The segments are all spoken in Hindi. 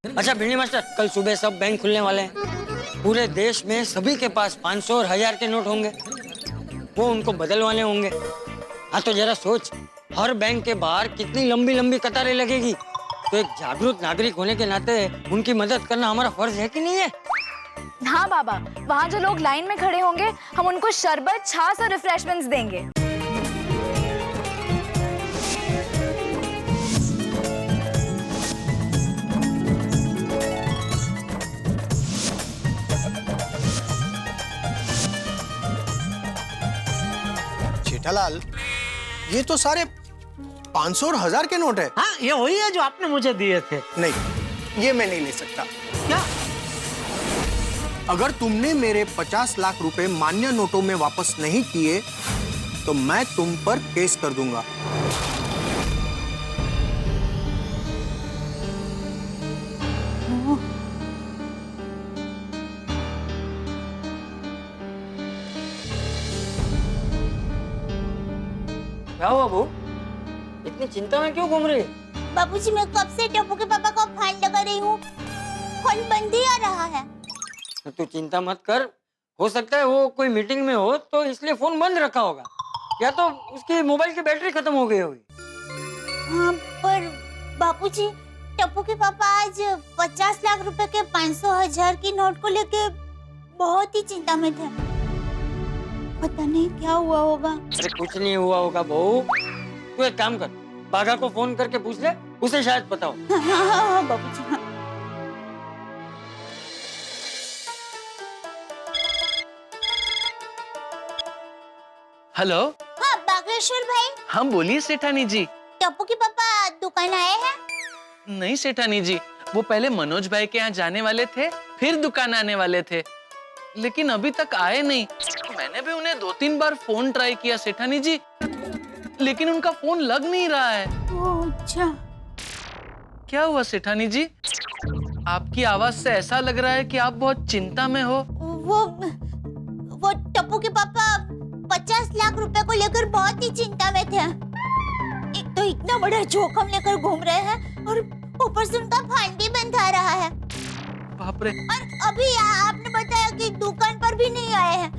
अच्छा भिंडी मास्टर, कल सुबह सब बैंक खुलने वाले हैं। पूरे देश में सभी के पास 500 और 1000 के नोट होंगे। वो उनको बदलवाने होंगे। हाँ तो जरा सोच, हर बैंक के बाहर कितनी लंबी लंबी कतारें लगेगी। तो एक जागरूक नागरिक होने के नाते उनकी मदद करना हमारा फर्ज है कि नहीं है? हाँ बाबा, वहाँ जो लोग लाइन में खड़े होंगे हम उनको शरबत, छाछ और रिफ्रेशमेंट्स देंगे। जेठालाल, ये तो सारे 500 और 1000 के नोट है। हाँ, ये वही है जो आपने मुझे दिए थे। नहीं, ये मैं नहीं ले सकता। क्या? अगर तुमने मेरे 50 लाख रुपए मान्य नोटों में वापस नहीं किए तो मैं तुम पर केस कर दूंगा। क्या हुआ बहू? इतनी चिंता में क्यों घूम रही है? बाबूजी, मैं कब से टप्पू के पापा को फोन लगा रही हूँ, फोन बंद ही आ रहा है। तो तू चिंता मत कर। हो सकता है वो कोई मीटिंग में हो तो इसलिए फोन बंद रखा होगा, या तो उसकी मोबाइल की बैटरी खत्म हो गई होगी। हाँ, पर बाबूजी, टप्पू के पापा आज 50 लाख रुपए के 500,000 की नोट को लेके बहुत ही चिंता में थे। पता नहीं क्या हुआ होगा। अरे कुछ नहीं हुआ होगा बहू। तू एक काम कर, बाघा को फोन करके पूछ ले, उसे शायद पता हो। हाँ, बाबूजी। हाँ। हेलो। हाँ, बागेश्वर भाई। हम बोलिए सेठानी जी। टप्पू के पापा दुकान आए हैं? नहीं सेठानी जी, वो पहले मनोज भाई के यहाँ जाने वाले थे, फिर दुकान आने वाले थे, लेकिन अभी तक आए नहीं। मैंने भी उन्हें 2-3 बार फोन ट्राई किया सेठानी जी, लेकिन उनका फोन लग नहीं रहा है। ओह, अच्छा। क्या हुआ सेठानी जी? आपकी आवाज से ऐसा लग रहा है कि आप बहुत चिंता में हो। वो टप्पू के पापा 50 लाख रुपए को लेकर बहुत ही चिंता में थे। एक तो इतना बड़ा जोखिम लेकर घूम रहे हैं और ऊपर से उनका फोन भी बंद आ रहा है। बाप रे। और अभी आपने बताया कि दुकान पर भी नहीं आए हैं,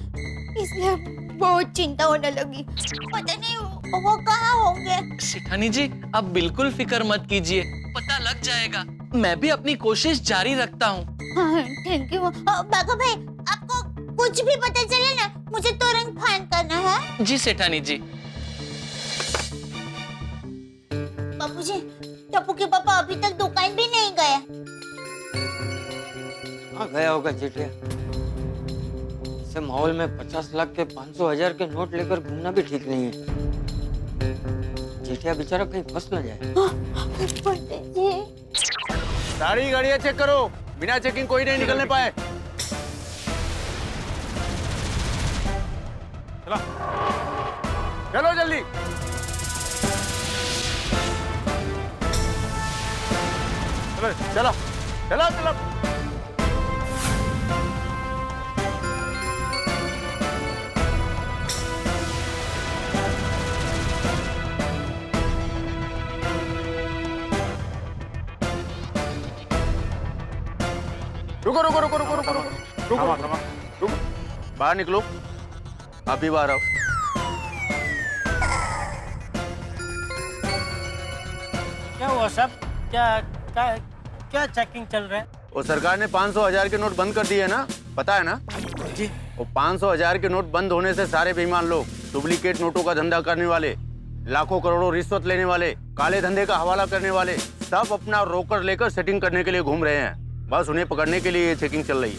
इसलिए बहुत चिंता होने लगी। पता नहीं वो कहाँ होंगे। सेठानी जी, आप बिल्कुल फिक्र मत कीजिए, पता लग जाएगा। मैं भी अपनी कोशिश जारी रखता हूँ। हाँ, थैंक यू। बाघा भाई, आपको कुछ भी पता चले ना, मुझे तुरंत फोन करना है। जी सेठानी जी। बाबूजी, टप्पू के पापा अभी तक दुकान भी नहीं गए। हाँ गया होगा जेठिया। ऐसे माहौल में 50 लाख के 500,000 के नोट लेकर घूमना भी ठीक नहीं है। जेठिया बेचारा कहीं फंस न जाए। सारी गाड़ियां चेक करो, बिना चेकिंग कोई नहीं निकलने पाए। चलो चलो जल्दी। चलो चलो चलो। रुको रुको रुको रुको रुको रुको रुको रुको, बाहर निकलो। अभी बाहर आओ। क्या हुआ सब? क्या चेकिंग चल रहा है? वो सरकार ने 500,000 के नोट बंद कर दिए ना, पता है ना? जी। वो 500,000 के नोट बंद होने से सारे बेईमान लोग, डुप्लीकेट नोटों का धंधा करने वाले, लाखों करोड़ों रिश्वत लेने वाले, काले धंधे का हवाला करने वाले, सब अपना रोकड़ लेकर सेटिंग करने के लिए घूम रहे हैं। बस उन्हें पकड़ने के लिए ये चेकिंग चल रही है।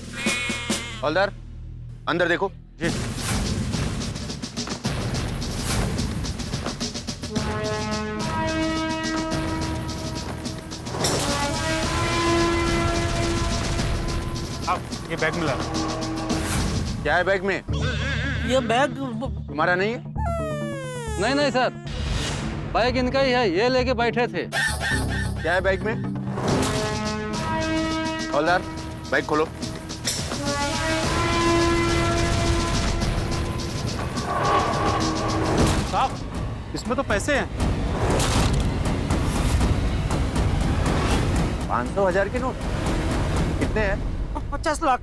हवलदार, अंदर देखो। जी। ये बैग मिला। क्या है बैग में? ये बैग तुम्हारा नहीं है? नहीं नहीं सर, बैग इनका ही है, ये लेके बैठे थे। क्या है बैग में? हवलदार, बैग खोलो। साहब, इसमें तो पैसे हैं। 500,000 के नोट कितने हैं? 50 लाख।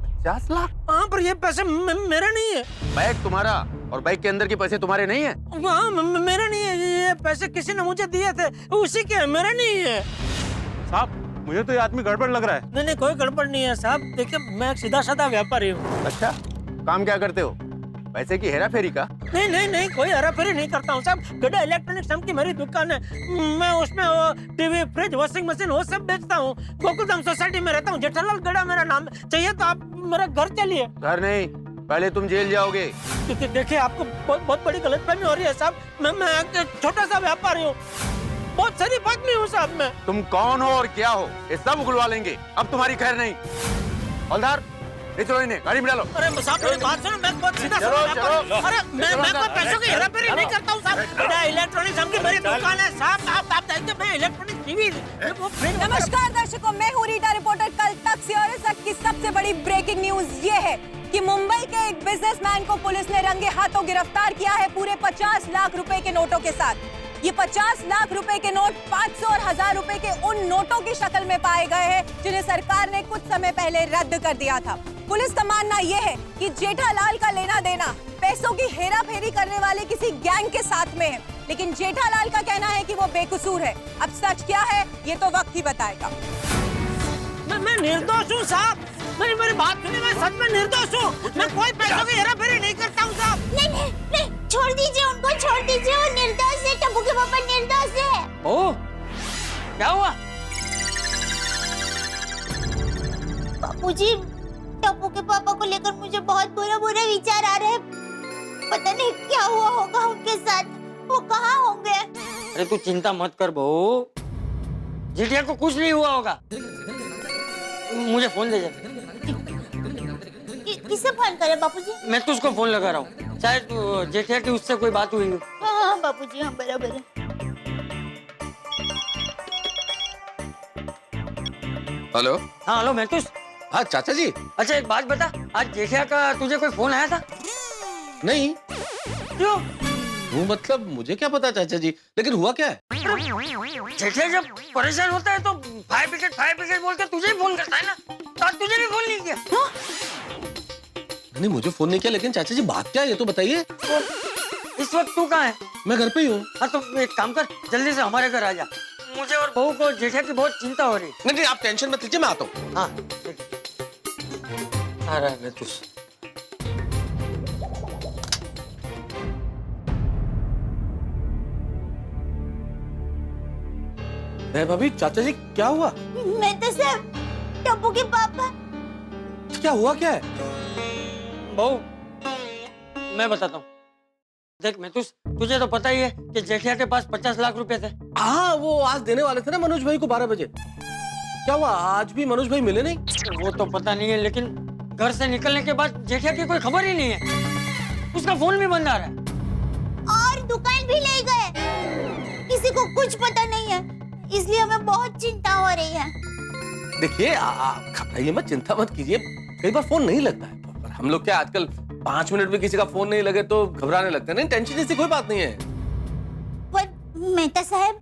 50 लाख? हाँ, पर ये पैसे मेरे नहीं है। बैग तुम्हारा और बैग के अंदर के पैसे तुम्हारे नहीं है? हाँ, मेरे नहीं है। ये पैसे किसी ने मुझे दिए थे, उसी के, मेरे नहीं है। साहब, मुझे तो ये आदमी गड़बड़ लग रहा है। नहीं नहीं, कोई गड़बड़ नहीं है साहब। देखिए, मैं एक सीधा साधा व्यापारी हूँ। अच्छा, काम क्या करते हो? पैसे की हेरा फेरी का? नहीं नहीं नहीं, कोई हेराफेरी नहीं करता हूँ साहब। गड़ा इलेक्ट्रॉनिक्स नाम की मेरी दुकान है। मैं उसमें वो टीवी, फ्रिज, वॉशिंग मशीन वो सब बेचता हूँ। गोकुलधाम सोसाइटी में रहता हूँ। जेठालाल गड़ा मेरा नाम है। चाहिए तो आप मेरा घर चलिए। घर नहीं, पहले तुम जेल जाओगे। देखिए, आपको बहुत बड़ी गलतफहमी हो रही है साहब। मैं एक छोटा सा व्यापारी हूँ, बहुत शरीफ आदमी हूँ साहब मैं। तुम कौन हो और क्या हो, ये सब उगलवा लेंगे। अब तुम्हारी खैर नहीं। हवलदार, ले चलो इन्हें, गाड़ी में डालो। अरे साहब, मेरी बात सुनो, मैं बहुत सीधा साधा व्यापारी हूँ। अरे मैं कोई पैसों की हेराफेरी नहीं करता हूँ साहब। बड़ा इलेक्ट्रॉनिक्स नाम की मेरी दुकान है साहब। आप देखिए, मैं इलेक्ट्रॉनिक टीवी, वो फ्रिज। नमस्कार दर्शकों, मैं हूँ रीटा रिपोर्टर। कल तक से और इस वक्त की सबसे बड़ी ब्रेकिंग न्यूज ये है कि मुंबई के एक बिजनेसमैन को पुलिस ने रंगे हाथों गिरफ्तार किया है, पूरे 50 लाख रुपए के नोटों के साथ। ये 50 लाख रुपए के नोट 500 और 1000 रुपए के उन नोटों की शक्ल में पाए गए हैं जिन्हें सरकार ने कुछ समय पहले रद्द कर दिया था। पुलिस का मानना यह है कि जेठालाल का लेना देना पैसों की हेरा फेरी करने वाले किसी गैंग के साथ में है, लेकिन जेठालाल का कहना है कि वो बेकसूर है। अब सच क्या है, ये तो वक्त ही बताएगा। मैं निर्दोष हूँ साहब। मेरी बात सुनिए, मैं सच में निर्दोष हूँ। मैं कोई पैसों की हेराफेरी नहीं करता हूँ साहब। नहीं नहीं नहीं, छोड़ दीजिए उनको, छोड़ दीजिए। वो निर्दोष है, टप्पू के पापा निर्दोष है। ओ, क्या हुआ? बापूजी, टप्पू के पापा को लेकर मुझे बहुत बुरा बुरा विचार आ रहे हैं। पता नहीं क्या हुआ होगा उनके साथ, वो कहाँ होंगे। अरे तू चिंता मत कर बहू, जिटिया को कुछ नहीं हुआ होगा। मुझे फोन दे जा। किसे फोन करे बापूजी? मैं तो उसको फोन लगा रहा हूँ, शायद जेठिया की उससे कोई बात हुई हो। हाँ बापूजी, हाँ बराबर है। हेलो। हाँ हेलो महतूस। हाँ चाचा जी। अच्छा एक बात बता, आज जेठिया का तुझे कोई फोन आया था? नहीं। क्यों? वो मतलब मुझे क्या पता चाचा जी, लेकिन हुआ क्या है? जेठिया जब परेशान होता है तो फायर ब्रिगेड बोल के तुझे ही फोन करता है ना, तो आज तुझे भी फोन नहीं किया। नहीं मुझे फोन नहीं किया, लेकिन चाचा जी बात क्या है ये तो बताइए। इस वक्त तू कहाँ है? मैं घर पे ही हूँ। हाँ तो एक काम कर, जल्दी से हमारे घर आ जा। मुझे और बहू को जेठिया की बहुत चिंता हो रही है। नहीं आप टेंशन मत लीजिए, मैं आता हूँ। हाँ ठीक है, आ रहा है महतूस। भाभी, चाचा जी क्या हुआ? मैं तो सब टप्पू के पापा। क्या हुआ क्या है? बहू मैं बताता हूँ। देख महतूस, तुझे तो पता ही है कि जेठिया के पास 50 लाख रुपए थे। हाँ वो आज देने वाले थे ना मनोज भाई को 12 बजे। क्या हुआ, आज भी मनोज भाई मिले नहीं? वो तो पता नहीं है, लेकिन घर से निकलने के बाद जेठिया की कोई खबर ही नहीं है। उसका फोन भी बंद आ रहा है और दुकान भी ले गए। किसी को कुछ पता नहीं है, इसलिए हमें बहुत चिंता हो रही है। देखिए आप घबराइए मत, चिंता मत कीजिए। कई बार फोन नहीं लगता है, पर हम लोग क्या आजकल 5 मिनट में किसी का फोन नहीं लगे तो घबराने लगते हैं। नहीं टेंशन जैसी कोई बात नहीं है। पर मेहता साहब,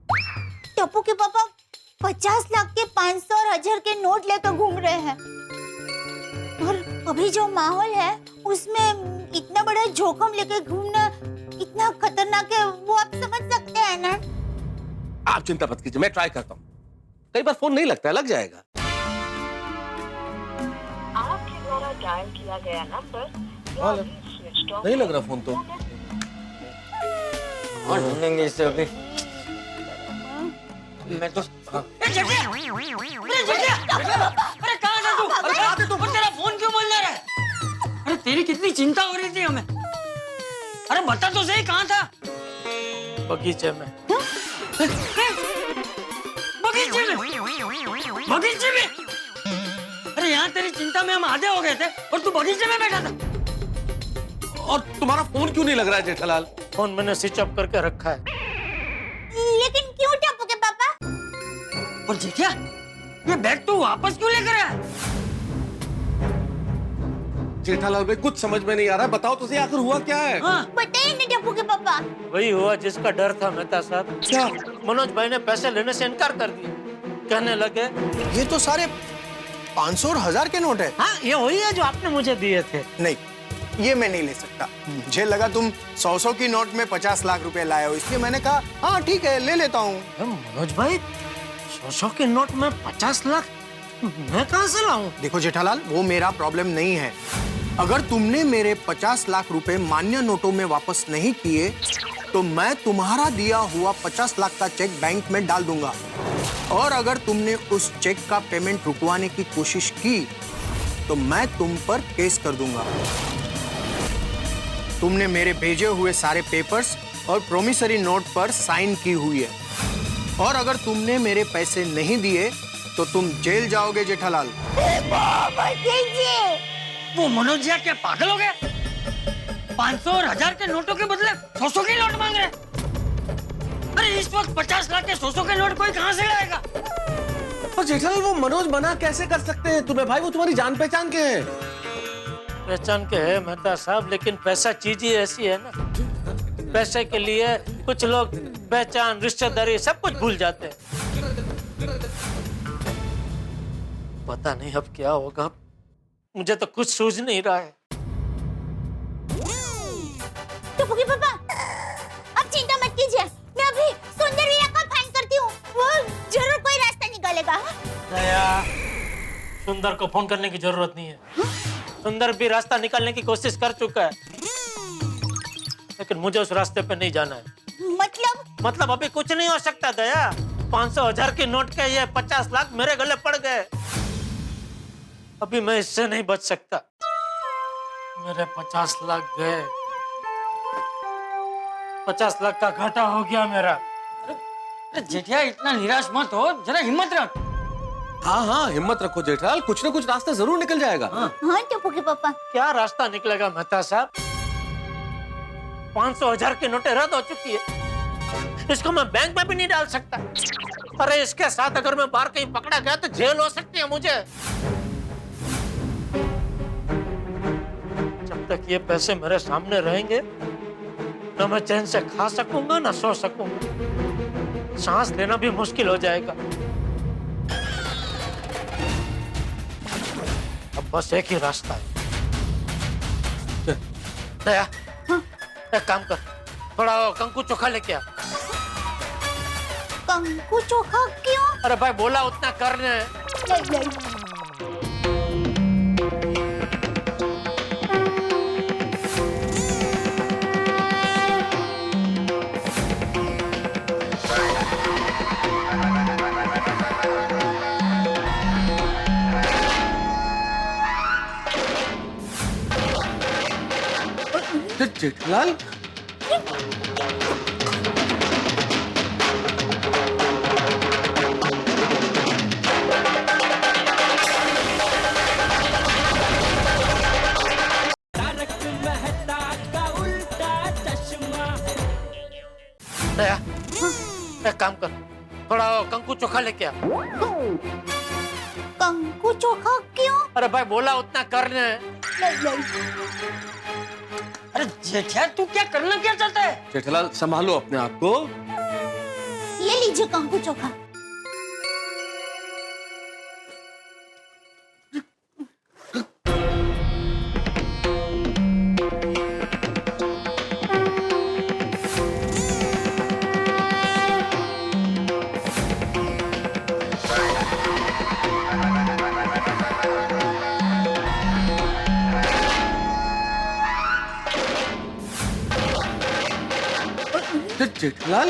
टप्पू के पापा 50 लाख के 500 और 1000 के नोट लेकर घूम रहे हैं, और अभी जो माहौल है उसमें इतना बड़ा जोखिम लेकर घूमना इतना खतरनाक है, वो आप समझ सकते हैं ना। आप चिंता मत कीजिए, मैं ट्राई करता हूँ। कई बार फोन नहीं लगता है, लग जाएगा। आपके द्वारा डायल किया गया नंबर नहीं लग रहा फोन तो। और ढूंढेंगे इसे अभी। मैं तो अरे जेठिया! अरे कहाँ था तू? अरे कहाँ थे तू? और तेरा फोन क्यों बंद आ रहा है? अरे तेरी कितनी चिंता हो रही थी हमें। अरे बता तो सही, कहाँ था? बगीचे में। बगीचे में? अरे यहाँ तेरी चिंता में हम आधे हो गए थे और तू बगीचे में बैठा था। और तुम्हारा फोन क्यों नहीं लग रहा है जेठालाल? फोन मैंने स्विच ऑफ करके रखा है। लेकिन क्यों टप्पू के पापा? और जेठिया, ये बैग तू वापस क्यों लेकर आया? जेठालाल भाई कुछ समझ में नहीं आ रहा, बताओ तो सही आखिर हुआ क्या है? हाँ। बताइए ना टप्पू के पापा। वही हुआ जिसका डर था मेहता साहब। क्या? मनोज भाई ने पैसे लेने से इनकार कर दिया। कहने लगे। ये तो सारे 500 और 1000 के नोट है। हाँ, ये वही है जो आपने मुझे दिए थे। नहीं, ये मैं नहीं ले सकता। मुझे लगा तुम 100 की नोट में 50 लाख रुपए लाए हो, इसलिए मैंने कहा हाँ ठीक है ले लेता हूँ। मनोज भाई, 100 के नोट में 50 लाख मैं कहाँ से लाऊं? देखो जेठालाल, वो मेरा प्रॉब्लम नहीं है। अगर तुमने मेरे 50 लाख रुपए मान्य नोटों में वापस नहीं किए तो मैं तुम्हारा दिया हुआ 50 लाख का चेक बैंक में डाल दूंगा। और अगर तुमने उस चेक का पेमेंट रुकवाने की कोशिश की तो मैं तुम पर केस कर दूंगा। तुमने मेरे भेजे हुए सारे पेपर्स और प्रोमिसरी नोट पर साइन की हुई है। और अगर तुमने मेरे पैसे नहीं दिए तो तुम जेल जाओगे जेठालाल। वो मनोज जी क्या पागल हो गए? 500 और 1000 के नोटों के बदले 100 के नोट मांग रहे हैं। अरे इस वक्त 50 लाख के 100 के नोट कोई कहाँ से लाएगा? और जेठालाल, वो मनोज मना कैसे कर सकते हैं तुम्हें भाई? वो तुम्हारी जान पहचान के हैं। पहचान के है मेहता साहब, लेकिन पैसा चीज ही ऐसी है ना, पैसे के लिए कुछ लोग पहचान, रिश्तेदारी सब कुछ भूल जाते हैं। पता नहीं अब क्या होगा, मुझे तो कुछ सूझ नहीं रहा है। टुपुकी पापा, अब चिंता मत कीजिए, मैं अभी सुंदर वीरा को फाइन करती हूँ, वो जरूर कोई रास्ता निकालेगा। दया, सुंदर को फोन करने की जरूरत नहीं है। सुंदर भी रास्ता निकालने की कोशिश कर चुका है, लेकिन मुझे उस रास्ते पे नहीं जाना है। मतलब अभी कुछ नहीं हो सकता दया। 500 1000 के नोट के ये 50 लाख मेरे गले पड़ गए। अभी मैं इससे नहीं बच सकता। मेरे 50 लाख गए, 50 लाख का घाटा हो गया मेरा। अरे जेठिया, इतना निराश मत हो, जरा हिम्मत रख। हाँ हाँ, हिम्मत रखो जेठालाल, कुछ ना कुछ रास्ता जरूर निकल जाएगा। हाँ टुपुकी पापा। क्या रास्ता निकलेगा मेहता साहब? 500 1000 की नोटें रद्द हो चुकी है, इसको मैं बैंक में भी नहीं डाल सकता। अरे इसके साथ अगर मैं बाहर कहीं पकड़ा गया तो जेल हो सकती है मुझे। जब तक ये पैसे मेरे सामने रहेंगे, न मैं चैन से खा सकूंगा न सो सकूंगा, सांस लेना भी मुश्किल हो जाएगा। अब बस एक ही रास्ता है। दया, एक काम कर, थोड़ा कंकु चोखा लेके आ। कंकु चोखा क्यों? अरे भाई बोला उतना करने। जेठालाल, दया, एक काम कर, थोड़ा कंकु चोखा लेके आ। कंकु चोखा क्यों? अरे भाई बोला उतना करने। अरे जेठिया, तू क्या करना क्या चाहता है? जेठालाल संभालो अपने आप को। ये लीजिए कंकु चोखा। जेठालाल,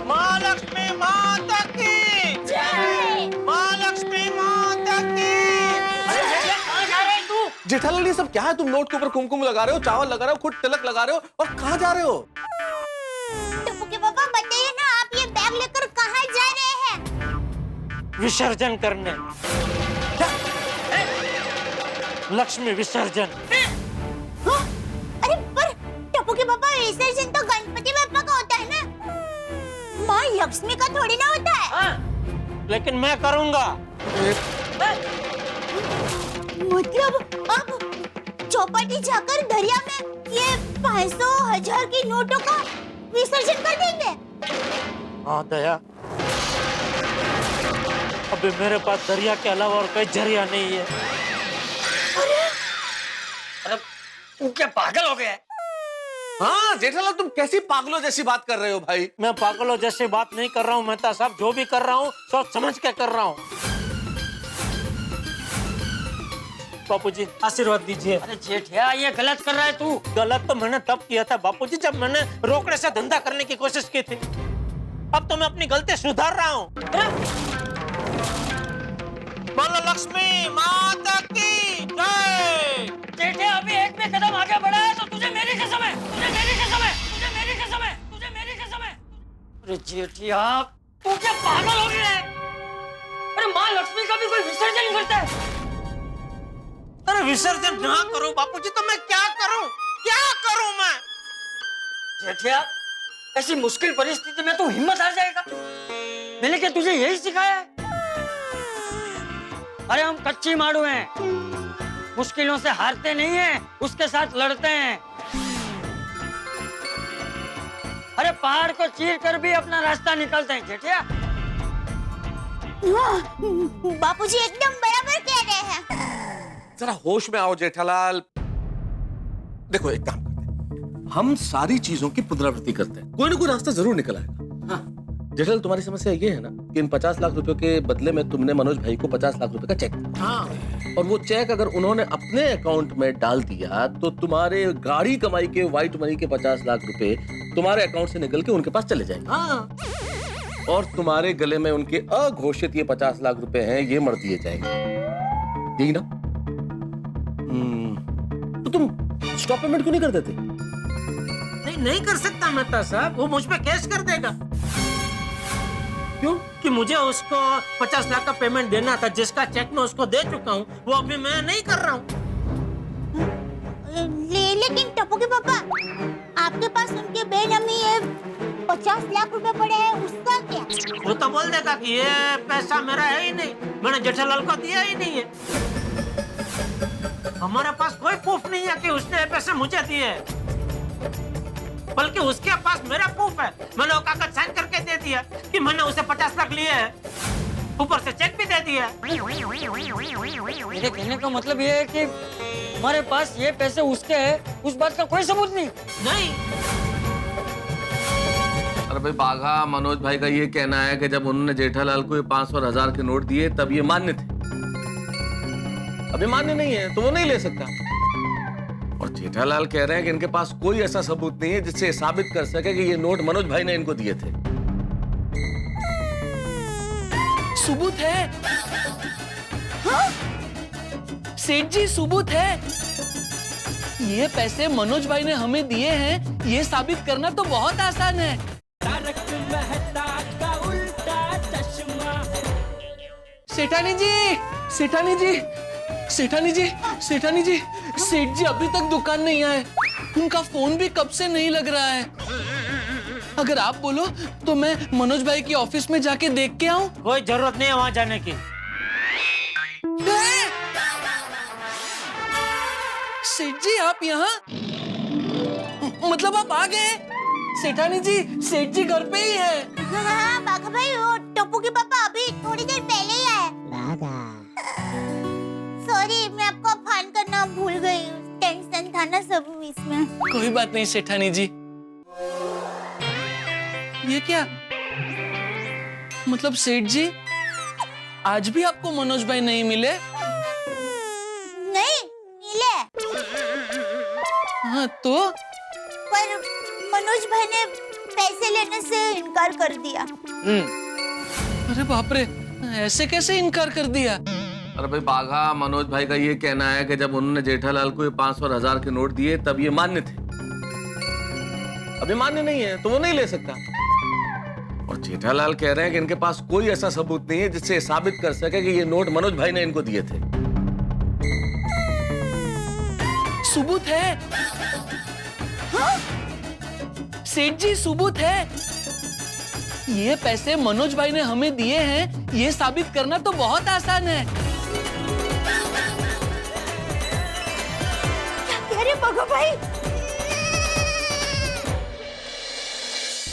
महालक्ष्मी माता की जय। महालक्ष्मी माता की। अरे जेठिया, कहाँ जा रहे तू? जेठालाल, ये सब क्या है? तुम नोट के ऊपर कुमकुम लगा रहे हो, चावल लगा रहे हो, खुद तिलक लगा रहे हो, और कहाँ जा रहे हो? टुपुकी पापा बताइए ना, आप ये बैग लेकर कहाँ जा रहे हैं? विसर्जन करने। लक्ष्मी विसर्जन। हाँ? अरे पर टुपुकी पापा, विसर्जन तो गणपति बप्पा का होता है ना। माँ लक्ष्मी का थोड़ी ना होता है। हाँ, लेकिन मैं करूंगा। मतलब अब चौपाटी जाकर दरिया में ये 500, 1000 की नोटों का विसर्जन कर देंगे। हाँ दया, अभी मेरे पास दरिया के अलावा और कोई जरिया नहीं है। अरे तू क्या पागल हो गया है? हाँ जेठालाल, तुम कैसी पागलों जैसी बात कर रहे हो भाई? मैं पागलों जैसी बात नहीं कर रहा हूँ मेहता साहब, जो भी कर रहा हूँ सोच समझ के कर रहा हूँ। बापूजी आशीर्वाद दीजिए। अरे जेठिया, ये गलत कर रहा है तू। गलत तो मैंने तब किया था बापूजी, जब मैंने रोकड़े से धंधा करने की कोशिश की थी। अब तो मैं अपनी गलती सुधार रहा हूँ। बोलो लक्ष्मी माता की जय। जेठिया, अभी एक भी कदम आगे बढ़ा है तो तुझे मेरी कसम है, तुझे मेरी कसम है, तुझे मेरी कसम है, तुझे मेरी कसम है। अरे जेठिया, तू क्या पागल हो गया है? अरे माँ लक्ष्मी का भी कोई विसर्जन करता है? अरे विसर्जन ना करो बापूजी तो मैं क्या करूं? क्या करूं मैं? जेठिया, ऐसी मुश्किल परिस्थिति में तू हिम्मत हार जाएगा? मैंने क्या तुझे यही सिखाया है? अरे हम कच्ची मारू हैं, मुश्किलों से हारते नहीं हैं, उसके साथ लड़ते हैं। अरे पहाड़ को चीर कर भी अपना रास्ता निकलते हैं जेठिया। बापूजी एकदम बराबर कह रहे हैं। जरा होश में आओ जेठालाल। देखो एक काम करते हैं, हम सारी चीजों की पुनरावृत्ति करते हैं, कोई ना कोई रास्ता जरूर निकल आएगा। हाँ। जेठालाल, तुम्हारी समस्या ये है ना कि इन 50 लाख रुपयों के बदले में तुमने मनोज भाई को 50 लाख रुपए का चेक दिया। हाँ। और वो चेक अगर उन्होंने अपने अकाउंट में डाल दिया तो तुम्हारे गाड़ी कमाई के व्हाइट मनी के 50 लाख रुपए तुम्हारे अकाउंट से निकल के उनके पास चले जाएंगे। हाँ। और तुम्हारे गले में उनके अघोषित ये 50 लाख रुपए हैं, ये मर दिए जाएंगे। यही ना? तो तुम स्टॉप पेमेंट क्यों नहीं कर देते? नहीं कर सकता मेहता साहब, वो मुझ पे केस कर देगा। क्यों? कि मुझे उसको 50 लाख का पेमेंट देना था, जिसका चेक मैं उसको दे चुका हूँ, वो अभी मैं नहीं कर रहा हूँ। लेकिन टप्पू के पापा, आपके पास उनके बेनामी ये 50 लाख रुपए पड़े हैं, उसका क्या? वो तो बोल देगा कि ये पैसा मेरा है ही नहीं, मैंने जेठालाल को दिया ही नहीं है। हमारे पास कोई प्रूफ नहीं है कि उसने ये पैसे मुझे दिए, बल्कि उसके पास मेरा प्रूफ है। मैंने वो कागज साइन करके दे दिया कि मैंने उसे 50 लाख लिए हैं, ऊपर से चेक भी दे दिया। मेरे कहने का मतलब ये है कि हमारे पास ये पैसे उसके हैं, उस बात का कोई सबूत नहीं। अरे भाई बाघा, मनोज भाई का ये कहना है कि जब उन्होंने जेठालाल को ये 500 और 1000 के नोट दिए तब ये मान्य थे, अभी मान्य नहीं है तो वो नहीं ले सकता। और जेठालाल कह रहे हैं कि इनके पास कोई ऐसा सबूत नहीं है जिससे साबित कर सके कि ये नोट मनोज भाई ने इनको दिए थे। सबूत है। हाँ? सेठ जी, सबूत है। ये पैसे मनोज भाई ने हमें दिए हैं, ये साबित करना तो बहुत आसान है। सेठानी जी, सेठानी जी, सेठानी जी, सेठानी जी, सेठ जी अभी तक दुकान नहीं आए, उनका फोन भी कब से नहीं लग रहा है। अगर आप बोलो तो मैं मनोज भाई की ऑफिस में जाके देख के आऊं? कोई जरूरत नहीं है वहां जाने की। सेठ जी आप यहाँ? मतलब आप आ गए? सेठानी जी, सेठ जी घर पे ही है। हाँ बाघा भाई, वो टप्पू के पापा अभी थोड़ी देर पहले ही आए। सॉरी, मैं आपको फोन करना भूल गई, टेंशन था ना सब इसमें। कोई बात नहीं सेठानी जी। ये क्या मतलब सेठ जी, आज भी आपको मनोज भाई नहीं मिले? नहीं मिले। हाँ तो? पर मनोज भाई ने पैसे लेने से इनकार कर दिया। अरे बाप रे, ऐसे कैसे इनकार कर दिया? अरे भाई बाघा, मनोज भाई का ये कहना है कि जब उन्होंने जेठालाल को ये 500 और 1000 के नोट दिए तब ये मान्य थे, अभी मान्य नहीं है तो वो नहीं ले सकता। और जेठालाल कह रहे हैं कि इनके पास कोई ऐसा सबूत नहीं है जिससे साबित कर सके कि ये नोट मनोज भाई ने इनको दिए थे। सबूत है। हाँ? सेठ जी सबूत है। ये पैसे मनोज भाई ने हमें दिए हैं, ये साबित करना तो बहुत आसान है। अरे बघू भाई,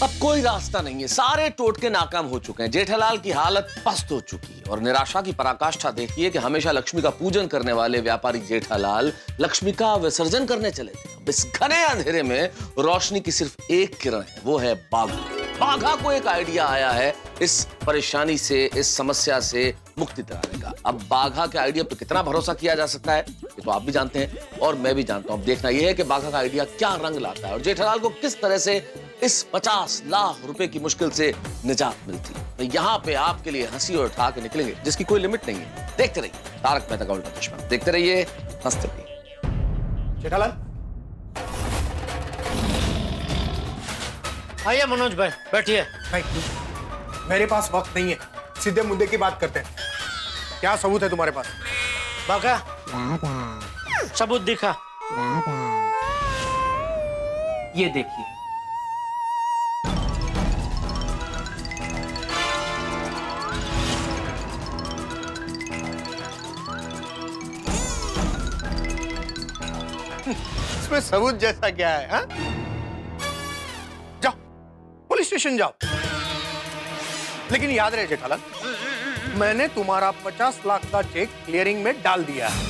अब कोई रास्ता नहीं है, सारे टोटके नाकाम हो चुके हैं। जेठालाल की हालत पस्त हो चुकी है और निराशा की पराकाष्ठा देखिए कि हमेशा लक्ष्मी का पूजन करने वाले व्यापारी जेठालाल लक्ष्मी का विसर्जन करने चले थे। अब इस घने अंधेरे में रोशनी की सिर्फ एक किरण है, वो है बाघा। बाघा को एक आइडिया आया है इस परेशानी से, इस समस्या से मुक्ति दिलाने का। अब बाघा के आइडिया पर कितना भरोसा किया जा सकता है ये तो आप भी जानते हैं और मैं भी जानता हूं। देखना यह है कि बाघा का आइडिया क्या रंग लाता है और जेठालाल को किस तरह से इस 50 लाख रुपए की मुश्किल से निजात मिलती है। तो यहाँ पे आपके लिए हंसी और उठा के निकलेंगे जिसकी कोई लिमिट नहीं है। देखते रहिए तारक मेहता का उल्टा चश्मा, देखते रहिए, हंसते रहिए। जेठालाल, आइए मनोज भाई, बैठिए। नहीं, मेरे पास वक्त नहीं है, सीधे मुद्दे की बात करते हैं। क्या सबूत है तुम्हारे पास? बाघा, सबूत दिखा। ये देखिए। इसमें सबूत जैसा क्या है? हा? जाओ पुलिस स्टेशन जाओ, लेकिन याद रहे जेठालाल, मैंने तुम्हारा 50 लाख का चेक क्लियरिंग में डाल दिया है।